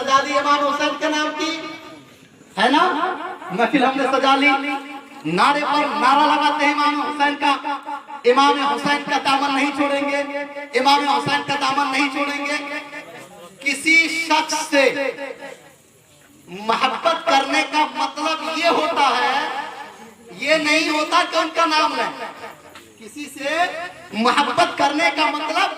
सजा दी इमाम हुसैन के नाम की, है ना। महफिल हमने सजा ली, नारे पर नारा लगाते हैं इमाम हुसैन का, इमाम हुसैन का दामन नहीं छोड़ेंगे, इमाम हुसैन का दामन नहीं छोड़ेंगे। किसी शख्स से मोहब्बत करने का मतलब ये होता है, ये नहीं होता कि उनका नाम लें। किसी से मोहब्बत करने का मतलब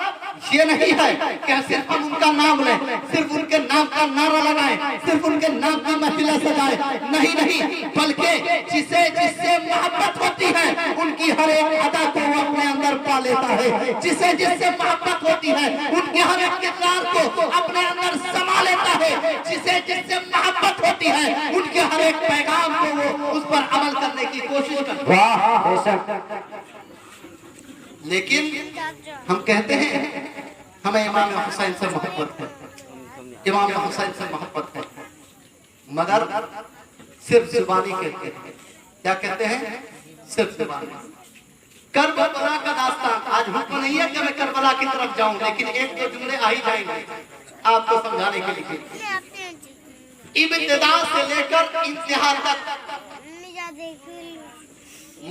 ये नहीं है कि सिर्फ हम उनका नाम लें, सिर्फ उनके नाम का नारा लगाएं, सिर्फ उनके नाम की महफिलें सजाएं। नहीं नहीं, बल्कि जिसे जिससे मोहब्बत होती है उनकी हर एक अदा को वो अपने अंदर पा लेता है। जिसे जिससे मोहब्बत होती है उनके हर एक किरदार को अपने अंदर समा लेता है। जिसे जिससे मोहब्बत होती है उनके हर एक पैगाम को वो उस पर अमल करने की कोशिश करता है। लेकिन हम कहते हैं हमें इमाम हुसैन से मोहब्बत है, इमाम हुसैन से मोहब्बत है, मगर सिर्फ जुबानी कहते हैं। क्या कहते हैं? सिर्फ जुबानी। करबला का दास्तान, आज हुक्म नहीं है कि मैं करबला की तरफ जाऊं, लेकिन एक दो जुमले आ ही जाएंगे आपको समझाने के लिए। इब्तिदा से लेकर इंतहा तक,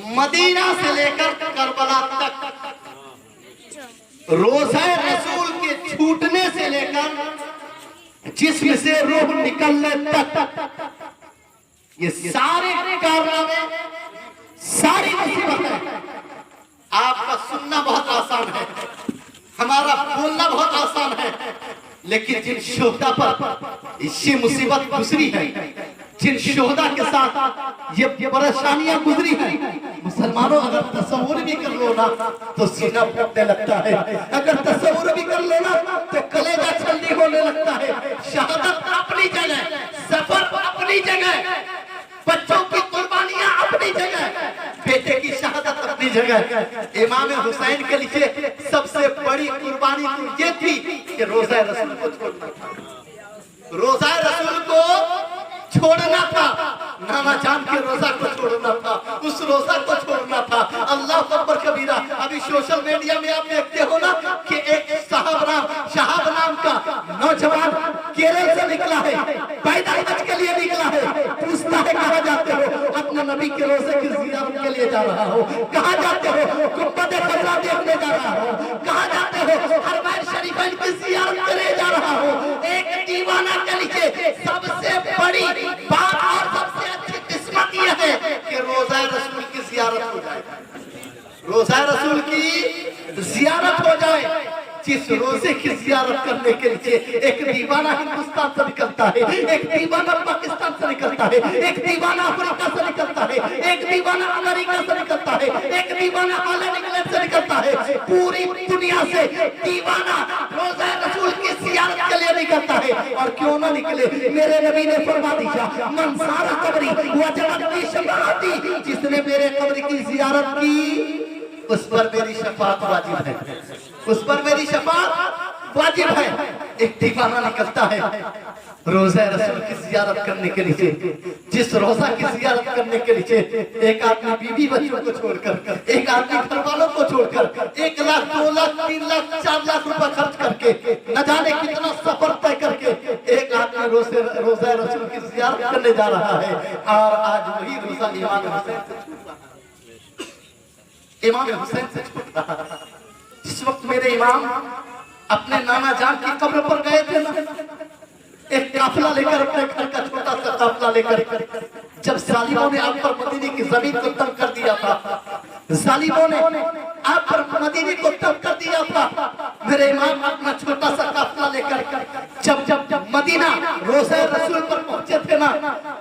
मदीना से लेकर करबला तक, रोज़े रसूल के छूटने से लेकर जिस्म से रूह निकलने तक, ये सारे कारनामे, सारी मुसीबतें आपका सुनना बहुत आसान है, हमारा बोलना बहुत आसान है, लेकिन जिन शोहदा पर ये मुसीबत गुजरी है, जिन शोहदा के साथ ये परेशानियां गुजरी हैं, मुसलमानों अगर तस्वुर भी कर लो ना तो सीना फटने लगता है, अगर तस्वुर भी कर लो ना तो कलेजा छलनी होने लगता है। शहादत अपनी जगह, सफर अपनी जगह, बच्चों की कुर्बानियां अपनी जगह, बेटे की शहादत अपनी जगह। इमाम हुसैन के लिए सबसे बड़ी कुर्बानी तो ये थी कि रोज़ा रसूल को छोड़ना था, रोज़ा रसूल को छोड़ना था, नाना जान के रोजा को छोड़ना था, उस रोजा को छोड़ना था। अल्लाह अकबर कबीरा। अभी सोशल मीडिया में आप देखते हो ना कि एक शहाब नाम का नौजवान केरल से निकला है, पैदल हज के लिए निकला है, पूछता है कहाँ जाते हो? अपने नबी के रोजे की जियारत के लिए जा रहा हो। कहाँ जाते हो? गुंबद खजरा देखने जा रहा हो। कहाँ जाते हो? हरमैन शरीफैन की जियारत के लिए जा रहा हो। एक दीवाना के लिए सबसे बड़ी बात और सबसे अच्छी किस्मत यह है कि रोज़ा रसूल की जियारत हो जाए, रोज़ा रसूल की जियारत हो जाए। जिस रोजे की जियारत करने के लिए एक दीवाना हिंदुस्तान से निकलता है, एक दीवाना पाकिस्तान से निकलता है, एक दीवाना अफ्रीका से निकलता है, एक दीवाना अमेरिका से निकलता है, एक दीवाना हॉलैंड इंग्लैंड से निकलता है, पूरी दुनिया से दीवाना रोज़ा रसूल की जियारत के लिए निकलता है। और क्यों ना निकले, मेरे नबी ने फरमा दिया, मन सारा कब्री वजनती शफाअती, जिसने मेरे कब्र की जियारत की उस पर मेरी शफाअत वाजिब है, उस पर मेरी शफाअत वाजिब है। एक दीवाना निकलता है रोज़ा रसूल की जियारत करने के लिए। जिस रोज़ा की जियारत करने के लिए एक आदमी बीवी बच्चों को छोड़कर, एक आदमी घर वालों को छोड़कर 1 लाख 2 लाख 3 लाख 4 लाख रुपए खर्च करके, न जाने कितना सफर तय करके एक आदमी रोज़ा रसूल की जियारत करने जा रहा है। और आज वही रोज़ा इमाम हुसैन से छूट रहा है। जिस वक्त मेरे इमाम अपने नाना जान की कब्र पर गए थे ना, एक काफिला लेकर, अपने घर का छोटा सा काफिला लेकर, जब जालिमों ने आप पर मदीने की जमीन को तंग कर दिया था, जालिमों ने आप पर मदीने को तंग कर दिया था, मेरे इमाम अपना छोटा सा काफिला लेकर जब मदीना रोज़ा रसूल पर पहुंचे थे ना,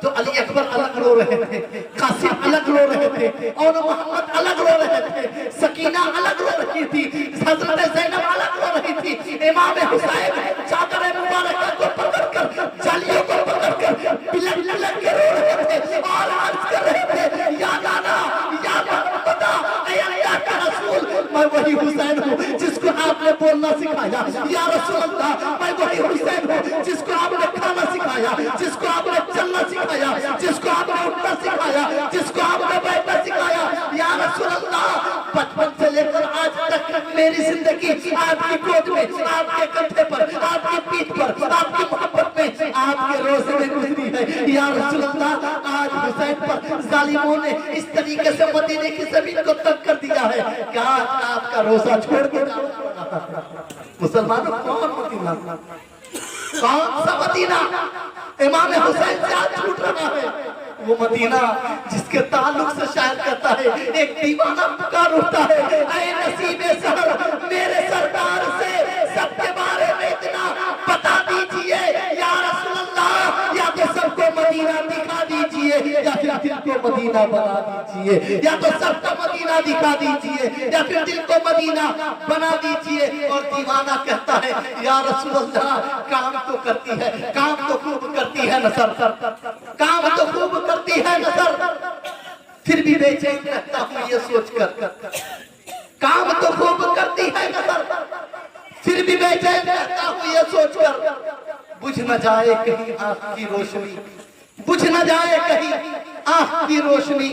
तो अली अकबर अलग रो रहे थे, कासिम अलग रो रहे थे, और मोहम्मद अलग रो रहे थे, सकीना अलग रो रही थी, हजरत ज़ैनब अलग रो रही थी। इमाम हुसैन चादर मुबारक को पकड़कर, जालियों को पकड़कर बिलक के रो रहे थे और अर्ज कर रहे थे, या नाना या मोहम्मद, ऐ अल्लाह का रसूल, मैं वही हुसैन हूँ जिसको आपने बोलना सिखाया। या रसूल अल्लाह, मैं वही हुसैन हूँ जिसको आपने खाना सिखाया, जिसको आपने चलना सिखाया, जिसको आपने उठना सिखाया, जिसको आपने बैठना सिखाया। या रसूल अल्लाह, बचपन से लेकर आज तक मेरी जिंदगी आपकी गोद में, आपके कंधे पर, आपकी पीठ पर, आपकी मोहब्बत में आपके रोज़े में गुजरी है। या रसूल अल्लाह, आज हुसैन पर जालिमों ने इस तरीके से मदीने की जमीन को तंग कर दिया है कि आज आपका रोजा छोड़ के मुसलमानों, कौन मदीना, कौन सा मदीना इमाम हुसैन से आज छूट रहा है? वो मदीना जिसके ताल्लुक से शायर कहता है, एक दीवाना पुकार उठता है, ऐ नसीबे सहर मेरे सरदार से सबके बारे में इतना बता दीजिए या रसूल अल्लाह, या तो सबको मदीना दिखा दीजिए या फिर दिल को मदीना बना दीजिए, या तो सबको मदीना दिखा दीजिए या फिर दिल को मदीना बना दीजिए। और दीवाना कहता है, या रसूल अल्लाह, काम तो करती है, काम तो खूब करती है नसर, काम तो खूब करती है नसर, फिर भी बेचैन रहता हूँ ये सोचकर, काम तो खूब करती है नसर, फिर भी बेचैन रहता हूँ ये सोचकर, बुझ न जाए कहीं आँख की रोशनी, बुझ न जाए कहीं आँख की रोशनी।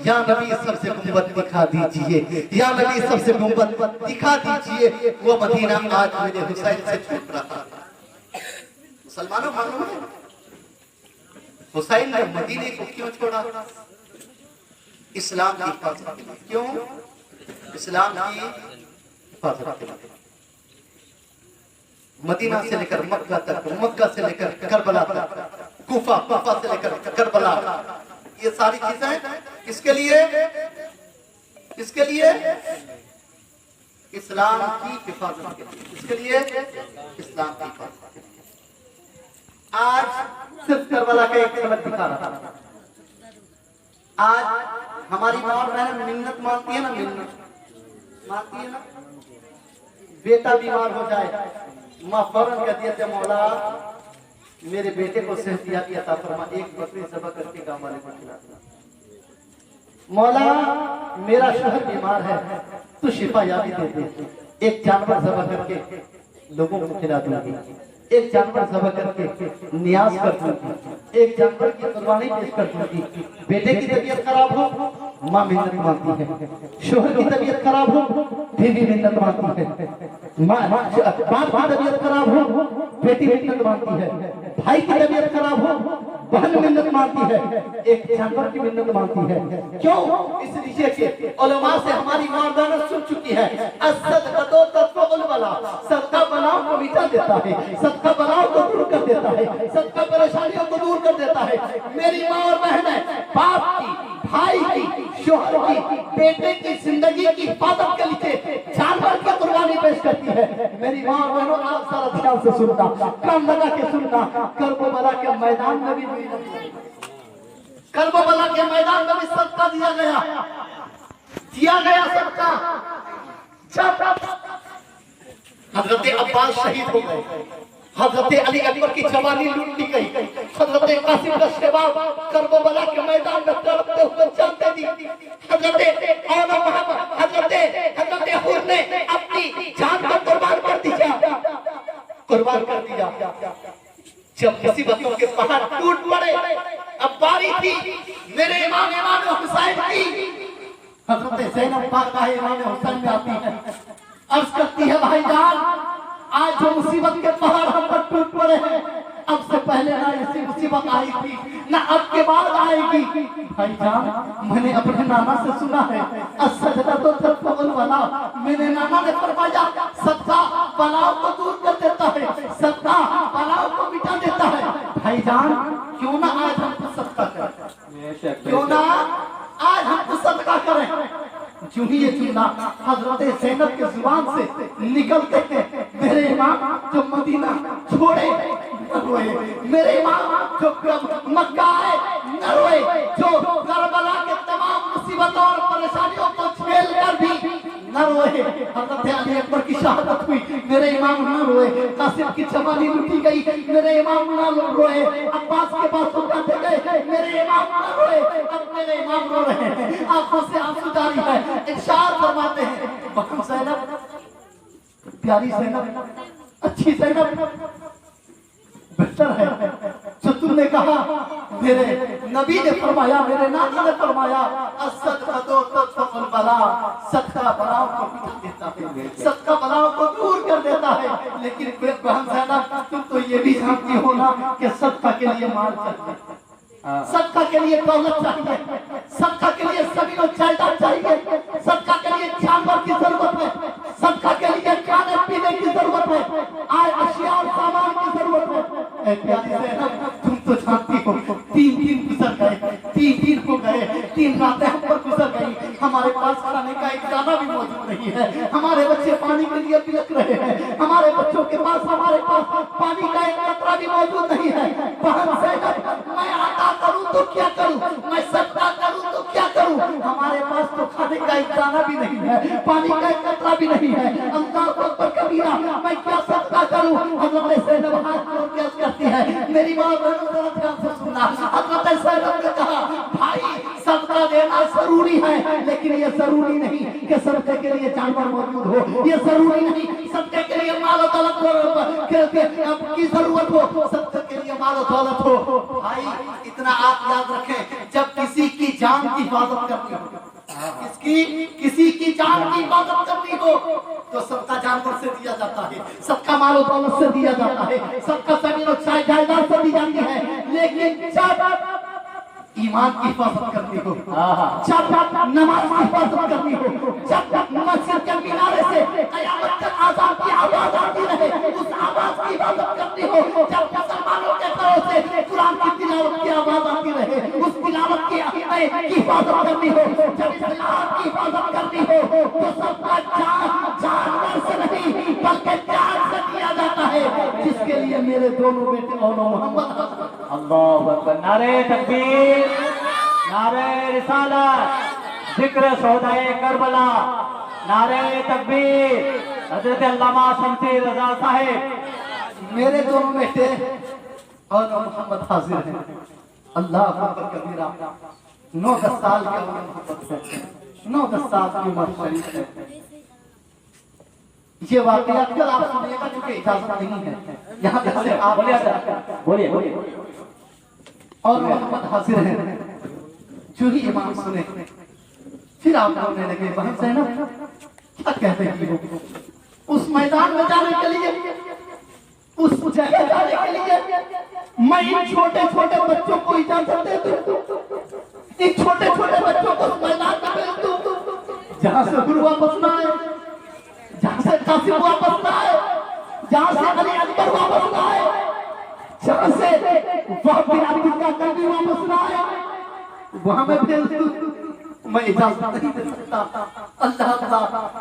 या नबी सबसे गुंबद दिखा दीजिए, या नबी सबसे गुंबद दिखा दीजिए। वो मदीना आज मेरे हुसैन से छूट रहा है। मुसलमानों, मालूम है हुसैन ने मदीने को क्यों छोड़ा? इस्लाम की हिफाजत के लिए। क्यों? इस्लाम की हिफाजत के लिए। मदीना से लेकर मक्का तक, मक्का से लेकर करबला तक, कूफा, कूफा से लेकर करबला, ये सारी चीजें किसके लिए? किसके लिए? इस्लाम की हिफाजत के लिए। किसके लिए? इस्लाम की हिफाजत के लिए। आज सिर्फ करबला का एक सबक दिखा रहा था। आज हमारी माँ और बहन मिन्नत मानती है ना, मिन्नत मानती है ना, बेटा बीमार हो जाए, माँ फौरन कहती है, मौला मेरे बेटे को सेहतियाती अता फरमा, एक बकरी ज़बह करके गाँव वाले को खिला दो। मौला मेरा शोहर बीमार है, तो शिफा यादी दे दे, एक जानवर ज़बह करके लोगों को खिला दूंगी, एक जानवर ज़बह करके नियाज कर दूंगी, एक जानवर की कुर्बानी पेश कर दूंगी। बेटे की तबीयत खराब हो, माँ मिन्नत मानती है, शोहर की तबीयत खराब हो, बीवी मिन्नत मानती है, बाप की तबीयत खराब हो, बेटी मिन्नत मानती है, भाई की तबीयत खराब हो, बहन मिन्नत मानती है, एक जानवर की मिन्नत मानती है। क्यों? इसलिए कि उलमा से हमारी माँ बहन सुन चुकी है, असदक़तो तत्फ़उल बला, सदका बलाओं को मिटा देता है, सदका बलाओं को दूर कर देता है, सदका परेशानियों को दूर कर देता है। मेरी माँ और बहन बाप की, भाई की, शोहर की, बेटे की जिंदगी की हिफाजत के लिए जानवर की कुर्बानी पेश करती है। मेरी माँ और बहनों, आप सारा ध्यान से सुनना, कान लगा के सुनना। करबला के मैदान में भी, करबला के मैदान में भी सदका दिया गया सदका। जब हजरत अब्बास शहीद हो गए, हजरत अली अकबर की जवानी लूट ली गई, हजरत कासिम का शबाब करबला के मैदान में तड़पते हुए चलते दी, हजरत हुर ने अपनी जान को कुर्बान कर दिया। जब मुसीबतों के पहाड़ टूट पड़े, अब बारी थी मेरे इमाम हुसैन की। हजरत ज़ैनब पाक इमाम हुसैन में आती है, अर्ज करती है, भाईजान आज जो मुसीबत के पहाड़ हम पर टूट पड़े हैं, अब से पहले ना ऐसी मुसीबत आई थी, ना अब के बाद आएगी। भाईजान मैंने अपने नाना से सुना है, असदक़तो तत्फ़उल बला, मेरे नाना ने फरमाया सदका बलाओं को दूर कर देता है, सदका बलाओं को मिटा देता है। भाईजान क्यों ना आज हम सदका करें, क्यों ना आज हम सदका करें। जो ही ये चुना हजरत ज़ैनब के जुबान से निकलते हैं, मेरे इमाम जो मदीना छोड़े न रोए, मेरे इमाम जो मक्का आए न रोए, जो करबला के तमाम मुसीबतों और परेशानियों को झेल कर भी न रोए। हजरत अली अकबर की शहादत हुई, मेरे इमाम न रोए, कासिम की जवानी लूटी गई, मेरे इमाम न रोए, अब्बास के पास उठाते गए, मेरे इमाम न रोए, अब मेरे इमाम रो रहे हैं, आंखों से आंसू जारी है। इरशाद फरमाते हैं, बहन ज़ैनब, प्यारी ज़ैनब, अच्छी ज़ैनब, बेहतर है जो तुमने कहा। मेरे नबी ने फरमाया, मेरे नाना ने फरमाया, असदक़तो तत्फ़उल बला सदका बलाओं को मिटा देता है, सदका बलाओं को दूर कर देता है। लेकिन बहन ज़ैनब, तुम तो ये भी जानती हो ना कि सदका के लिए माल चाहिए, सदका के लिए दौलत चाहिए, सदका के लिए सभी लोग जायदाद चाहिए, सदका के लिए जानवर की जरूरत है, सदका के लिए खाने पीने की जरूरत है, आय अशिया और सामान की जरूरत है। प्यारी ज़ैनब, तुम तो जानती हो 3 दिन गुजर गए, 3 दिन हो गए, 3 रातें हम पर गुजर गई, हमारे पास खाने का एक दाना भी मौजूद नहीं है, हमारे बच्चे पानी के लिए बिलख रहे हैं, हमारे बच्चों के पास हमारे पास पानी का एक कतरा भी मौजूद नहीं है। बहन ज़ैनब, मैं आता करूं तो क्या करूं, मैं सदका करूं तो क्या करूं, हमारे पास तो खाने का एक दाना भी नहीं है, पानी का एक कतरा भी नहीं है। अल्लाह अकबर कबीरा, मैं क्या सदका करूं। हज़रत ज़ैनब हाथ जोड़ के अर्ज़ करती है, मेरी मां बहनों ध्यान से सुनना। हज़रत ज़ैनब ने कहा, भाई सदका देना जरूरी है, लेकिन ये जरूरी नहीं कि सदके के लिए जानवर मौजूद हो, ये जरूरी नहीं सदके के लिए माल और दौलत की जरूरत हो, सदके के लिए माल और दौलत हो। भाई इतना आप याद रखें, जब किसी की जान की हिफाजत करनी हो, किसी की जान की हिफाजत करनी हो तो सबका जानवर से दिया जाता है, सबका माल और दौलत से दिया जाता है, सबका जमीन और जायदाद से दी जाती है। लेकिन जब ईमान की हिफाजत करनी हो, जब नमाज की हिफाजत करनी हो, जब मस्जिद के मिनारे से क़यामत तक आज़ान की आवाज आती रहे, उस आवाज की हिफाजत करनी हो, जब मुसलमानों के घरों से कुरान की तिलावत की आवाज आती रहे, उस तिलावत की हिफाजत करनी हो, जब इस्लाम की हिफाजत करनी हो, तो सबका जानवर से नहीं बल्कि जान से दिया जाता है, जिसके लिए मेरे दोनों बेटे और मोहम्मद। अल्लाहु अकबर, नारे तकबीर, नारे रिसालत, जिक्र शोहदाए करबला, नारे तकबीर, हजरत अल्लामा शमसी रजा साहिब। मेरे दोनों बेटे और मोहम्मद हाजिर हैं। अल्लाह अकबर कबीरा, 9-10 साल की उम्र मोहब्बत है, 9-10 साल की उम्र शरीफ है। ये वाकया कल आप सुनिएगा, क्योंकि इजाजत नहीं है यहाँ तक से आप बोलिए। और मोहम्मद हाजिर हैं। जो ही इमाम सुने फिर आप बोलने लगे, बहन ज़ैनब क्या कहते हैं, उस मैदान में जाने के लिए, उस जगह जाने के लिए मैं इन छोटे छोटे बच्चों को इजाजत दे दूं, इन छोटे छोटे बच्चों को उस मैदान में भेज दूं जहां से गुरु वापस ना आए, जहां से कासिम वापस ना आए, जहां से अली अकबर वापस ना आए, जहां से वह बिन अब्दुल्लाह कभी वापस ना आए, वहां मैं भेज दूं। मैं इजाजत नहीं दे सकता। अल्लाह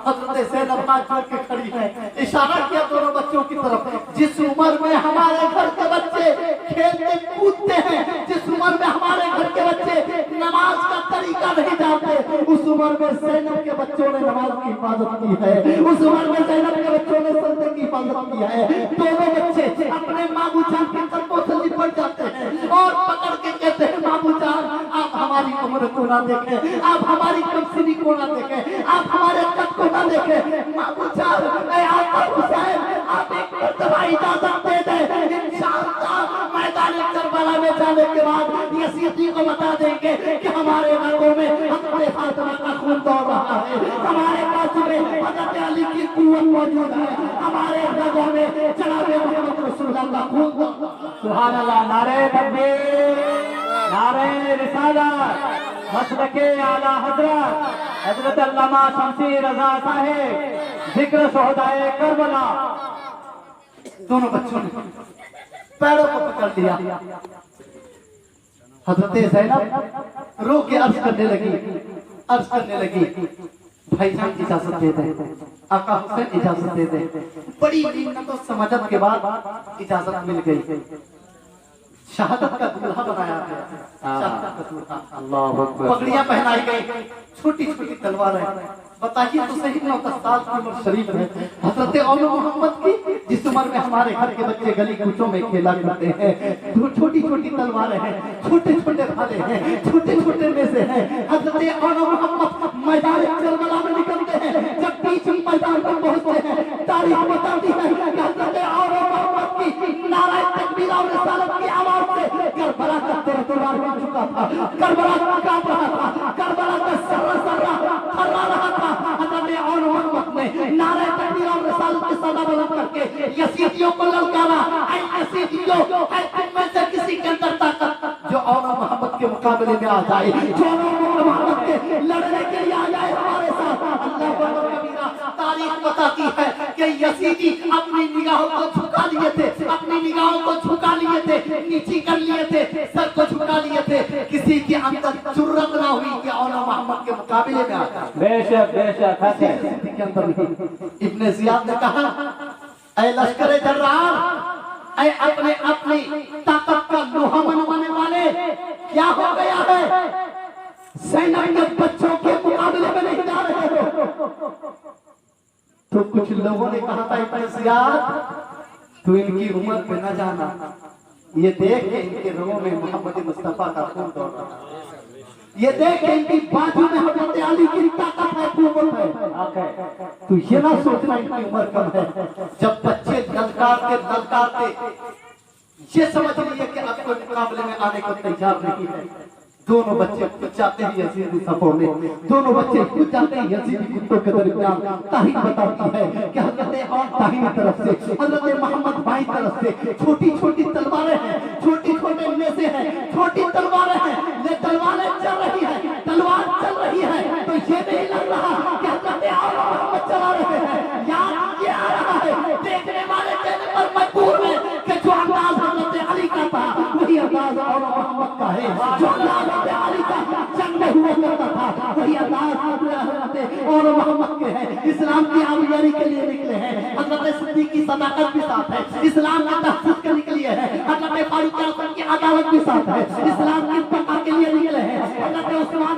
हज़रत ज़ैनब हाथ जोड़ के खड़ी है, इशारा किया दोनों बच्चों की तरफ। जिस उम्र में हमारे घर के बच्चे खेलते कूदते हैं, जिस उम्र में हमारे घर के बच्चे नमाज का तरीका नहीं जानते, उस उम्र में ज़ैनब के बच्चों ने नमाज की हिफाजत की है, उस उम्र में ज़ैनब के बच्चों ने सजदे की हिफाजत की है। दोनों बच्चे अपने मामू जान के कदमों से लिपट जाते हैं और पकड़ के कहते हैं, मामू जान आप हमारी उम्र को ना देखें, आप हमारी कमसिनी को ना देखें, आप हमारे कद को ना देखें, मामू जान हुसैन आप एक मर्तबा इजाजत दे दें, इंशाअल्लाह मैदान करबला में जाने के बाद यसीती को बता देंगे कि हमारे रगों में हज़रत फातिमा का खून दौड़ रहा है, हमारे बाजू में हज़रत अली की कुव्वत मौजूद है, हमारे रगों में जनाब मोहम्मद रसूलुल्लाह का खून। सुभान अल्लाह, नारे तकबीर, नारे रिसालत, मसलके आला हजरत हजरत अल्लामा शमसी रजा साहिब, जिक्र शोहदाए करबला। दोनों बच्चों ने पैरों को पकड़ लिया। हज़रत ज़ैनब रो के अर्ज करने लगी, भाईजान इजाजत दे दे, आका हुसैन इजाजत दे दे। बड़ी मिन्नत और समझत के बाद इजाजत मिल गई। शहादत का दूल्हा बनाया गया, अल्लाहु अकबर, पगड़ियां पहनाई गई, छोटी छोटी तलवारें। बताइए तो सही, 9-10 साल की उम्र शरीफ है हज़रत औलू मोहम्मद की, जिस उम्र में हमारे घर के बच्चे गली कूचों में खेला करते हैं। छोटी छोटी तलवारें हैं, छोटे छोटे भाले हैं, छोटे छोटे में से हैं। हज़रत औलू मोहम्मद मैदान करबला में निकलते हैं। जब बीच मैदान में पहुंचते हैं, तारीख बताती है कि हज़रत औलू मोहम्मद की नारे तकबीर और रिसालत की आवाज से करबला का दीवार बन चुका था, करबला कांप रहा था, करबला का सर्रा सर्रा ने नारे तकबीर और रिसालत की सदा बुलंद करके यजीदियों को ललकारा। ऐ यजीदियों, ऐ तुम में से किसी के अंदर ताकत जो औला मोहम्मद के मुकाबले में आ जाए, जो औला मोहम्मद के लड़ने के लिए आ जाए हमारे साथ। अल्लाह अकबर कबीरा। तारीख बताती है कि यजीदी अपनी निगाहों को झुका लिए थे, अपनी निगाहों को झुका लिए थे, नीची कर लिए थे, सर को झुका लिए थे। किसी के अंदर जुर्रत ना हुई कि औला मोहम्मद के मुकाबले में आ जाए। बेशक बेशक है के अंदर नहीं। इब्ने जियाद ने कहा, ऐ लश्कर जर्रार, ऐ अपने अपनी ताकत का लोहा मनवाने वाले, क्या हो गया है? सेना के बच्चों के मुकाबले में नहीं जा रहे हो। तो कुछ लोगों ने कहा था, इब्ने जियाद तू इनकी उम्र पे न जाना, ये देख के इनके रोमों में मोहम्मद मुस्तफा का खून दौड़ रहा है, ये देख के इनकी बाजू में हजरत अली की ताकत है, कुव्वत है। तो ये ना सोचना इनकी उम्र कम है। जब बच्चे ललकारते ललकारते ये समझ लिए कि अब कोई मुकाबले में आने को तैयार नहीं है, दोनों बच्चे कूद जाते हैं यजीदी सफों में, दोनों बच्चे कूद जाते हैं यजीदी कुत्तों के दरमियान। तारीख बताती है कि हजरत और दाहिनी तरफ से, हजरत मोहम्मद बाईं तरफ से छोटी छोटी तलवारें हैं, छोटी छोटे नेज़े हैं, छोटी तलवारें हैं। ये तलवारें चल रही है, तलवार चल रही है, तो ये नहीं लग रहा कि हजरत और मोहम्मद चला रहे हैं। याद ये आ रहा है, देखने वाले कहने पर मजबूर है कि जो अंदाज हजरत अली का था वही अंदाज और मोहम्मद का है। जो अंदाज अली का जंग में हुआ करता था वही अंदाज हजरत और मोहम्मद के है। इस्लाम की आबियारी के लिए निकले हैं, हजरत सिद्दीक की सदाकत भी साथ है, इस्लाम का तहफ़्फ़ुज़ करने के लिए है, हजरत फारूक आज़म की अदालत भी साथ है, इस्लाम की बका के लिए निकले हैं, हजरत उस्मान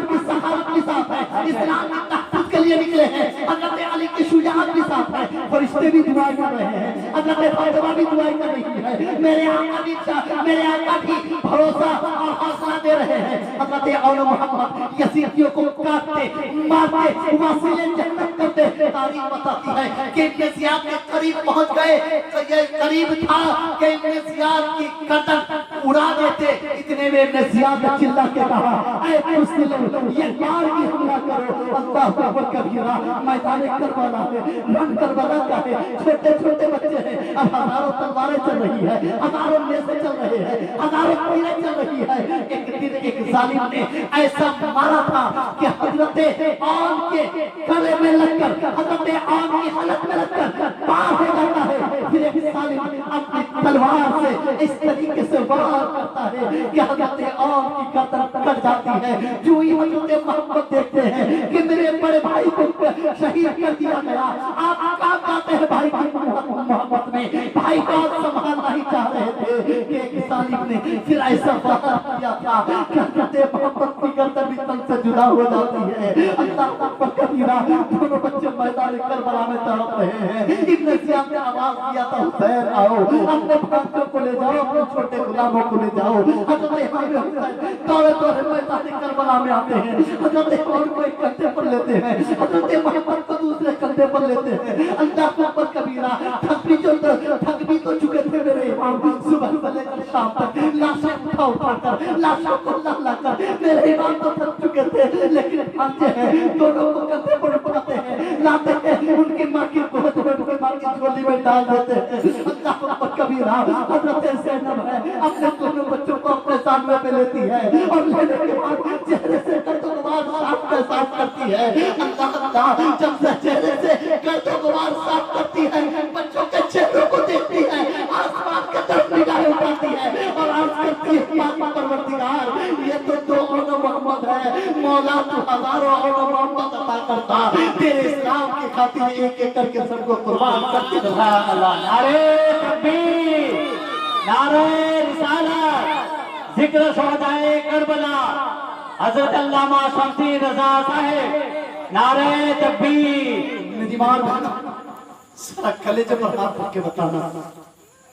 की सहारत भी साथ है, इस्लाम का तहफ़्फ़ुज़ के लिए निकले हैं, हजरत अली की शुजाअत भी साथ है। फरिश्ते भी दुआ कर रहे हैं, हजरत फातिमा भी दुआ कर रही है, मेरे आका भी भरोसा और हौसला दे रहे हैं। हजरत औला मोहम्मद यजीदियों को काटते मारते वासिले जन्नत करते। तारीख बताती है कि इब्ने जियाद के करीब पहुंच गए, तो ये करीब था कि इब्ने जियाद की गर्दन उड़ा देते। इतने में इब्ने जियाद ने चिल्ला के कहा, ऐ मुस्लिमों, ये मार की हमला करो। अल्लाह अकबर कबीरा। मैदान करबला में रण करबला का है, छोटे छोटे बच्चे हैं, अब हजारों तलवारें चल रही है, हजारों नेज़े चल रहे हैं, हजारों तीरें चल रही है। एक दिन एक जालिम ने ऐसा मारा था कि हजरत आम के गले में लगकर, हजरत आम की हालत में लगकर पार हो जाता है। फिर एक जालिम अपनी तलवार से इस तरीके से वार करता है कि हजरत आम की गर्दन कट जाती है। जो ही हजरत मोहम्मद देखते हैं कि मेरे बड़े भाई को शहीद कर दिया गया, आप क्या कहते हैं भाई की मोहब्बत में? भाई को संभालना ही चाह रहे थे कि एक जालिम ने फिर ऐसा वार किया था कि हजरत मोहम्मद की गर्दन भी तन से जुदा हो जाती है। अल्लाह अकबर कबीरा। दोनों बच्चे मैदान करबला में तड़प रहे हैं। इब्ने जियाद ने आवाज दिया था, हुसैन आओ, अपने भाइयों को ले जाओ, अपने छोटे गुलामों को ले जाओ। हजरत हुसैन दौड़े दौड़े मैदान करबला में आते हैं। हजरत और को एक कंधे पर लेते हैं, हजरत मोहम्मद को दूसरे कंधे पर लेते हैं। अल्लाह अकबर कबीरा। थक भी तो चुके थे मेरे इमाम, सुबह से लेकर शाम तक लाशें उठाकर लाशों को लाकर मेरे इमाम तो थक चुके थे, लेकिन खाते हैं, दोनों को कंधे पर उठाते हैं, लाते हैं, उनकी माँ की गोद में, उनकी माँ की झोली में डाल देते हैं। अल्लाह अकबर कबीरा। हजरत ज़ैनब है, अपने दोनों बच्चों को अपने सामने पे लेती है और लेने के बाद चेहरे से गर्दगुबार साफ करती है। अल्लाह जब चेहरे से गर्दगुबार साफ करती है, बच्चों के चेहरों को देखती है, आसमान की तरफ निगाहें उठाती है और अर्ज़ करती है, परवरदिगार, ये तो दो औला मोहम्मद है, मौला तू हजारों औला मोहम्मद अता करता, तेरे इस्लाम की खातिर एक एक करके सबको कुर्बान करती। सुभान अल्लाह। नारे तकबीर, नारे रिसालत, जिक्र शोहदाए करबला, हजरत अल्लामा शमसी रजा साहिब। नारे तकबीर। दीवार सारा कलेजे पर हाथ रख के बताना,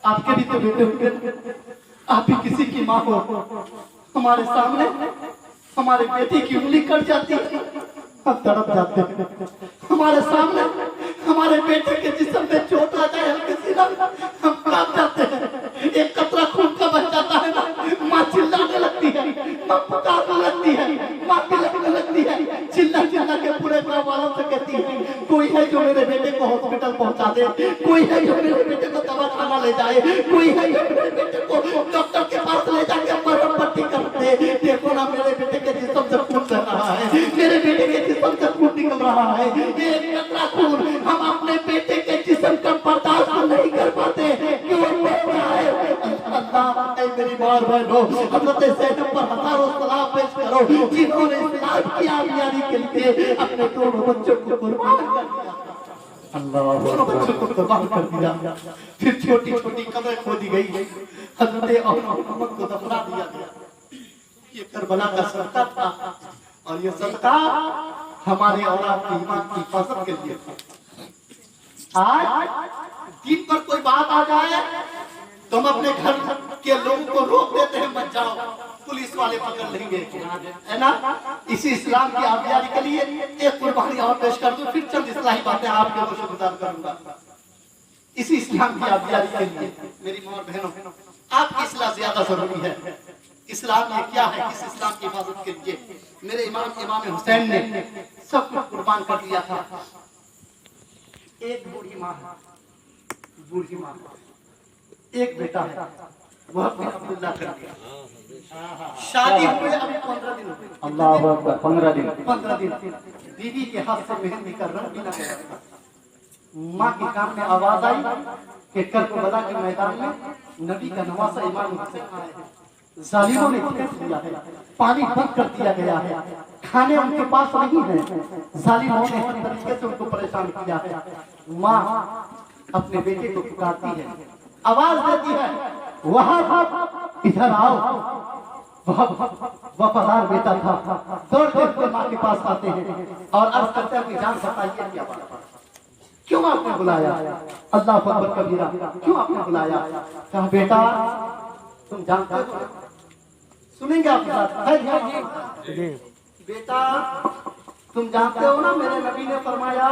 आपके भी तो बेटे होंगे, आप भी किसी की माँ हो, हमारे सामने हमारे बेटे की उंगली कट जाती है, हम तड़प जाते हैं। हमारे सामने हमारे बेटे के जिस्म में चोट आ जाए हल्की सी ना, हम कांप जाते हैं। एक कतरा खून का बच जाता है ना, माँ चिल्लाने लगती है, माँ पुकारने लगती है, माँ पिलकने लगती है, चिल्ला चिल्ला के पूरे गाँव वालों से कहती कोई है जो मेरे बेटे को हॉस्पिटल पहुंचा दे, कोई है जो मेरे बेटे को दवा खाना ले जाए, कोई है जो मेरे बेटे को डॉक्टर के पास ले जाके मरहम पट्टी कर दे। देखो ना मेरे बेटे के जिस्म से खून बह रहा है, मेरे बेटे के जिस्म से खून निकल रहा है, ये कतरा खून हम अपने बेटे के जिस्म का बर्दाश्त नहीं कर पाते। क्यों बेटा है अल्लाह ऐ मेरी मार बहनों, हज़रत ज़ैनब पर हज़ारों सलाम पेश करो जिन्होंने इस्लाम की आबियारी के लिए अपने दोनों बच्चों को कुर्बान कर दिया। दोनों बच्चों को कुर्बान कर दिया। फिर छोटी छोटी कब्रें खोदी गई, हज़रत और मोहम्मद को दफना दिया गया। ये करबला का सदका था और ये सदका हमारे और आपके ईमान की हिफाजत के लिए था। आज दिन पर कोई बात आ जाए तो हम अपने घर के लोगों को रोक देते हैं, मत जाओ, पुलिस वाले पकड़ लेंगे, है ना। इसी इस्लाम की आबियारी के लिए एक कुर्बानी और पेश कर दूं, फिर चंद इस्लाही बातें आपके लोगों से गुजार करूंगा। इसी इस्लाम की आबियारी के लिए मेरी माँ और बहनों, आपकी इस्लाह ज्यादा जरूरी है। इस्लाम ये क्या है, किस इस्लाम की हिफाजत के लिए मेरे इमाम हुसैन ने सब कुछ कुर्बान कर दिया था। एक बूढ़ी माँ, एक बेटा है, वह अपने अब्दुल्ला कर दिया। शादी हुए अभी 15 दिन हुए। अल्लाह अकबर, 15 दिन। बीवी के हाथ से मेहंदी का रंग भी न गया। माँ के कान में आवाज आई कि करबला के मैदान में नबी का नवासा इमाम हुसैन आए हैं। जालिमों ने घेर लिया है, पानी बंद कर दिया गया है, खाने उनके पास नहीं है, जालिमों ने हर तरीके से उनको परेशान किया है। माँ अपने बेटे को पुकारती है, आवाज देती है, वहाँ इधर आओ। वफादार बेटा था, दौड़ते हुए माँ के पास आते हैं और अर्ज करते हैं कि जान बताइए क्या बात है, क्यों आपने बुलाया? अल्लाह अकबर कबीरा, क्यों आपने बुलाया? कहा बेटा तुम जानते हो, सुनेंगे आप बेटा तुम जानते हो ना, मेरे नबी ने फरमाया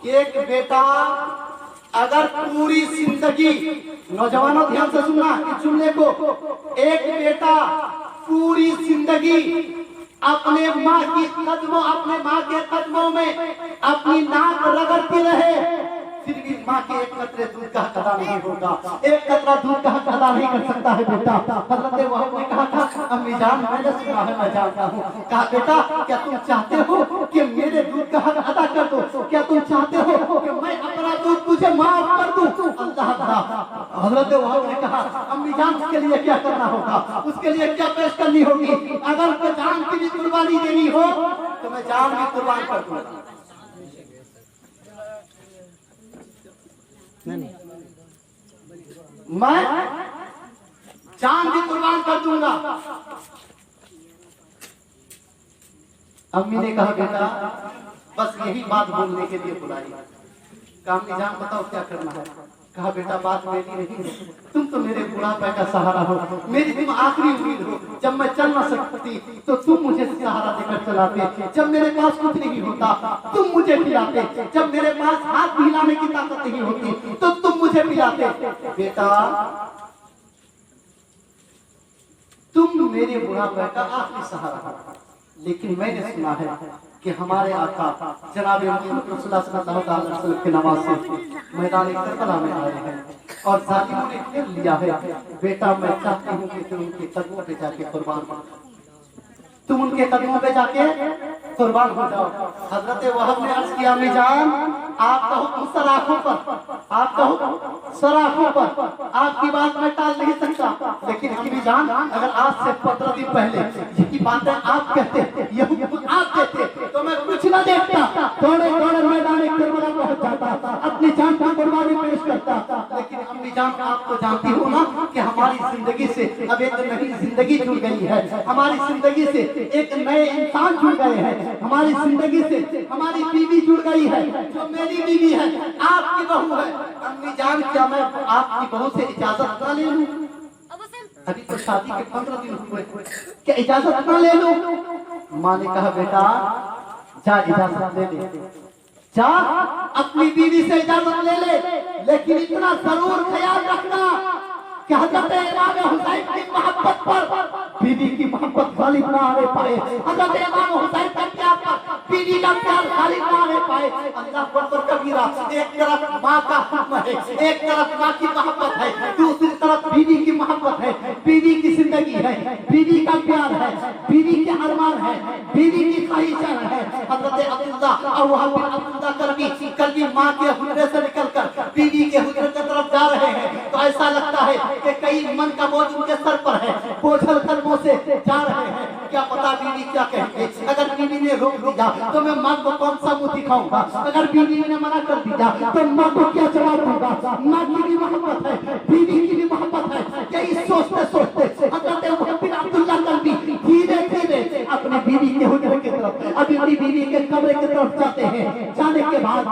कि एक बेटा अगर पूरी जिंदगी, नौजवानों ध्यान से सुनना इस जुमले को, एक बेटा पूरी जिंदगी अपने माँ के कदमों में अपनी नाक रगड़ती रहे, फिर भी माँ के एक कतरे दूध का अदा नहीं होगा, एक कतरा दूध का अदा नहीं कर सकता है बेटा। हज़रत वहाब ने कहा था, अम्मी जान मैंने सुना है, मैं जानता हूँ। कहा बेटा क्या तुम चाहते हो कि मेरे दूध का हक अदा कर दो? क्या तुम चाहते हो कि मैं अपना दूध तुझे माफ कर दूं? अल्लाह अल्लाह। हज़रत वहाब ने कहा, अम्मी जान उसके लिए क्या करना होगा, उसके लिए क्या पेश करनी होगी? अगर तो जान की भी कुर्बानी देनी हो तो मैं जान भी कुर्बान कर दूंगा। मैं जान भी कुर्बान कर दूंगा। अम्मी ने कहा बेटा बस यही बात बोलने के लिए बुलाई। अम्मी जान बताओ क्या करना है? कहा बेटा बात मेरी नहीं है, तुम तो मेरे बुढ़ापे का सहारा हो, मेरी तुम आखिरी उम्मीद हो। जब मैं चल न सकती तो तुम मुझे सहारा देकर चलाते, जब मेरे पास कुछ नहीं होता तुम मुझे पिलाते, जब मेरे पास हाथ हिलाने की ताकत नहीं होती तो तुम मुझे पिलाते। बेटा तुम मेरे बुढ़ापे का आखिरी सहारा हो, लेकिन मैंने सुना है कि हमारे आका जनाब मोहम्मद सल्लल्लाहु अलैहि वसल्लम के नवाज से मैदान करबला में आए हैं और जालिमों ने घेर लिया है। बेटा मैं चाहती हूँ कि तुम उनके कदमों पे जाके कुर्बान हो, तुम उनके कदमों पे जाके कुर्बान हो जाओ। हजरत वहाब ने अर्ज किया, मैं जान आपका हुक्म सराखों पर, आपका हुक्म सराखों पर, आपकी बात मैं टाल नहीं सकता, लेकिन अम्मी जान अगर आज से 15 दिन पहले यही बातें आप कहते, ये हुक्म आप देते तो मैं कुछ न देखता, दौड़े दौड़े मैदान करबला पहुंच जाता, अपनी जान की कुर्बानी पेश करता। लेकिन अम्मी जान आप तो जानती हो ना कि हमारी जिंदगी से अब एक नई जिंदगी जुड़ गई है, हमारी जिंदगी से एक नए इंसान जुड़ गए हैं, हमारी जिंदगी से हमारी बीवी जुड़ गई है, जो मेरी बीवी है, आपकी बहू है। अम्मी जान क्या मैं आपकी बहू से इजाजत न ले लूं? अभी तो शादी के 15 दिन हुए, क्या इजाजत न ले लूं? माँ ने कहा बेटा जा इजाजत ले ले, जा अपनी बीवी से इजाजत ले ले, लेकिन इतना जरूर ख्याल रखना कि हज़रत इमाम हुसैन की मोहब्बत पर बीवी की मोहब्बत गालिब ना आने पाए। हजरत इमाम हुसैन का प्यार पर बीवी का प्यार गालिब ना आने पाए। अल्लाह अकबर कबीरा। एक तरफ माँ का हुक्म है, एक तरफ माँ की मोहब्बत है, दूसरी तरफ बीवी की मोहब्बत है, बीवी की जिंदगी है, बीवी का प्यार है, बीवी के अरमान है, बीवी की ख्वाहिशें है। हजरत अब्दुल्ला और वहाब बिन अब्दुल्ला कल्बी माँ के हुजरे से निकलकर बीवी के हुजरे की तरफ जा रहे हैं, तो ऐसा लगता है कि कई मन का बोझ उनके सर पर है, बोझल कदमों से जा रहे हैं। क्या पता बीवी क्या कहेंगे। अगर बीवी ने रोक दिया तो मैं माँ को कौन सा मुंह दिखाऊंगा, अगर बीवी ने मना कर दिया तो माँ को क्या जवाब दूंगा। माँ की भी मोहब्बत है, बीवी की भी मोहब्बत है। यही सोचते सोचते हजरत वहाब बिन अब्दुल्ला कल्बी धीरे धीरे अपने बीवी के हुजरे की तरफ, अभी अपनी बीवी के कमरे की तरफ जाते हैं। जाने के बाद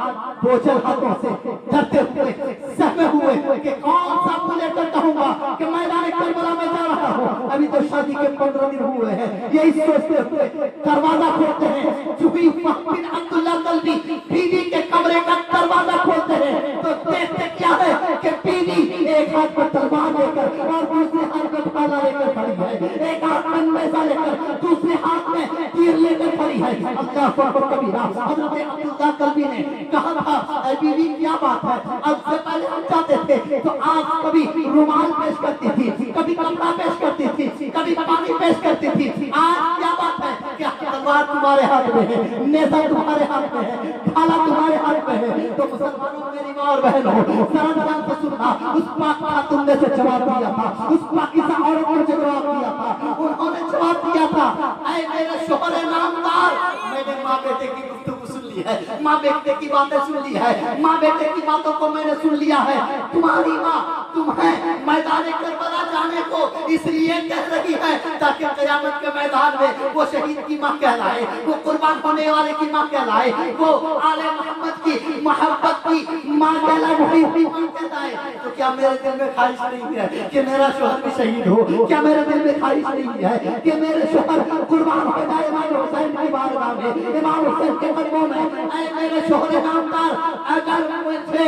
बोझल हाथों से डरते हुए सहमे हुए कि कौन सा मुंह लेकर कहूंगा कि मैदान करबला में जा रहा हूँ। अभी तो शादी के 15 दिन हुए हैं। यही सोचते हुए दरवाजा खोलते हैं। चूंकि वहाब बिन अब्दुल्ला कल्बी बीवी के कमरे का दरवाजा खोलते हैं तो देखते क्या है कि बीवी एक हाथ में तलवार लेकर और दूसरे हाथ में भाला लेकर खड़ी है, एक हाथ में मैसा लेकर दूसरे हाथ में तीर लेकर खड़ी है। अल्लाह अकबर कबीरा। हजरत अब्दुल्ला कल्बी ने कहा था, ऐ बीवी क्या बात है, अब से पहले हम जाते थे तो आप कभी रुमाल पेश करती थी, कभी कपड़ा पेश करती थी, कभी पानी पेश करती थी, आज क्या बात है, क्या तलवार तुम्हारे हाथ में है, नेजा तुम्हारे हाथ में है, भाला तुम्हारे हाथ में है। तो मुसलमानों मेरी माँ और बहनों ध्यान से सुनना, उस पाक खातून ने से जवाब दिया था, उस पाकिज़ा औरत को जवाब दिया था। उन्होंने जवाब दिया था, ऐ मेरे शोहर नामदार, मैंने माँ बेटे की गुफ्तगू सुन ली है, माँ बेटे की बातें सुन ली है, माँ बेटे की बातों को मैंने सुन लिया है। तुम्हारी माँ तुम्हें मैदान करबला जाने को इसलिए कह रही है ताकि क़यामत के मैदान में वो शहीद की माँ कहलाए, वो कुर्बान होने वाले की माँ कहलाए, वो आले मोहम्मद की मोहब्बत की माँ कहलाए, तो क्या मेरे दिल में ख्वाहिश नहीं है कि मेरा शोहर भी शहीद हो? क्या मेरे दिल में ख्वाहिश नहीं है कि मेरे शोहर कुर्बान हो जाए इमाम हुसैन की बारगाह में, इमाम हुसैन के कदमों में? ऐ मेरे शोहर नामदार, अगर मुझे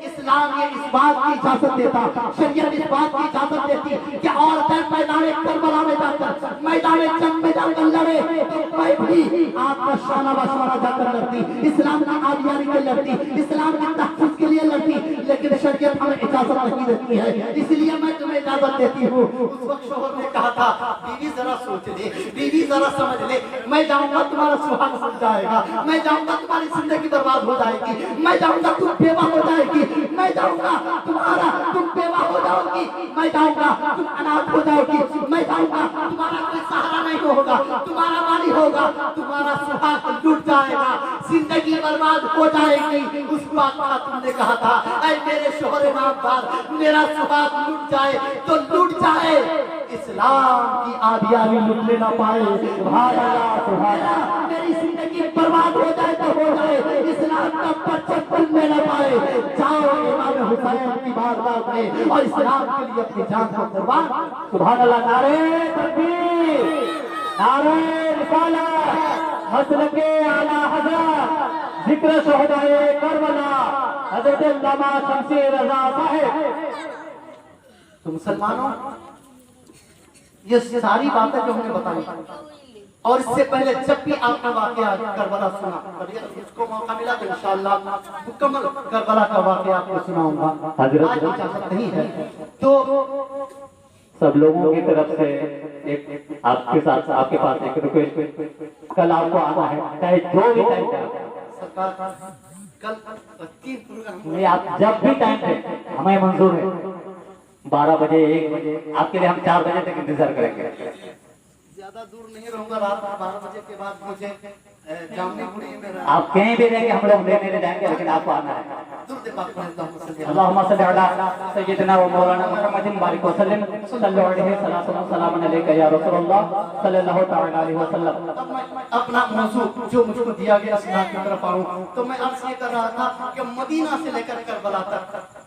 इस्लाम ये इस बात की इजाजत देता, शरीयत इस बात की इजाजत देती कि औरतें मैदान करबला में जाकर, मैदान जंग में जाकर लड़े, तो मैं भी आपका शाना बशाना जाकर लड़ती, इस्लाम की आलियारी के लड़ती, इस्लाम के तहफ़्फ़ुज़ के लिए लड़ती। लेकिन शरीयत हमें इजाजत नहीं देती है, इसलिए मैं तुम्हें इजाजत देती हूँ। उस वक्त शोहर ने कहा था, बीवी जरा सोच ले, बीवी जरा समझ ले, मैं जाऊंगा तुम्हारा सुहाग सज जाएगा, मैं जाऊंगा तुम्हारी जिंदगी बर्बाद हो जाएगी, मैं जाऊंगा तुम बेवा हो जाएगी, मैं जाऊंगा तुम बेवा हो जाओगी, मैं जाऊंगा तुम अनाथ हो जाओगी, मैं जाऊंगा तुम्हारा कोई सहारा नहीं होगा, तुम्हारा वाली होगा, तुम्हारा सुहाग लूट जाएगा, जिंदगी बर्बाद हो जाएगी। उस पाक खातून ने कहा था, ऐ मेरे शोहर नामदार, मेरा सुहाग लूट जाए तो लूट जाए, इस्लाम की आदियारी लूट लेना पाए। सुभान अल्लाह, सुभान अल्लाह। मेरी जिंदगी बर्बाद हो जाए तो हो जाए, इस्लाम का परचम लेना पाए। जाओ इमाम हुसैन की बारगाह में और इस्लाम के लिए अपनी जान को कुर्बान। सुभान अल्लाह। नारे तकबीर, नारे रिसालत, हज़रत आला हज़रत जिक्र शोहदाए करबला हज़रत अल्लामा शमसी रज़ा साहिब। तो मुसलमानों, ये सारी बातें जो हमने बताई, और इससे पहले जब भी आपने वाकया करबला सुना, कभी उसको मौका मिला तो इंशाअल्लाह मुकम्मल करबला का वाकया आपको सुनाऊंगा। आज इजाजत नहीं है तो सब लोगों की तरफ से एक आपके साथ आपके पास एक रिक्वेस्ट, कल आपको आना है, चाहे जो भी टाइम सरकार कल 3 प्रोग्राम नहीं, आप जब भी टाइम है हमें मंजूर है। 12 बजे 1 बजे आपके लिए हम 4 बजे तक इंतजार करेंगे। ज्यादा दूर नहीं रहूंगा, रात 12 बजे के बाद मुझे जामनीपुरी में आप कहीं भी रहेंगे, हम लोग लेने जाएंगे, लेकिन आपको आना है। अल्लाहुम्मा सल्ली अला सय्यिदना व मौलाना मुहम्मदिन बारिक व सल्लिम सल्लल्लाहु अलैहि वसल्लम अलैका या रसूलल्लाह सल्लल्लाहु तआला अलैहि वसल्लम। अपना मौजू जो मुझको दिया गया इस्लाम की तरफ आऊं, तो मैं अर्ज ये कर रहा था कि मदीना से लेकर करबला तक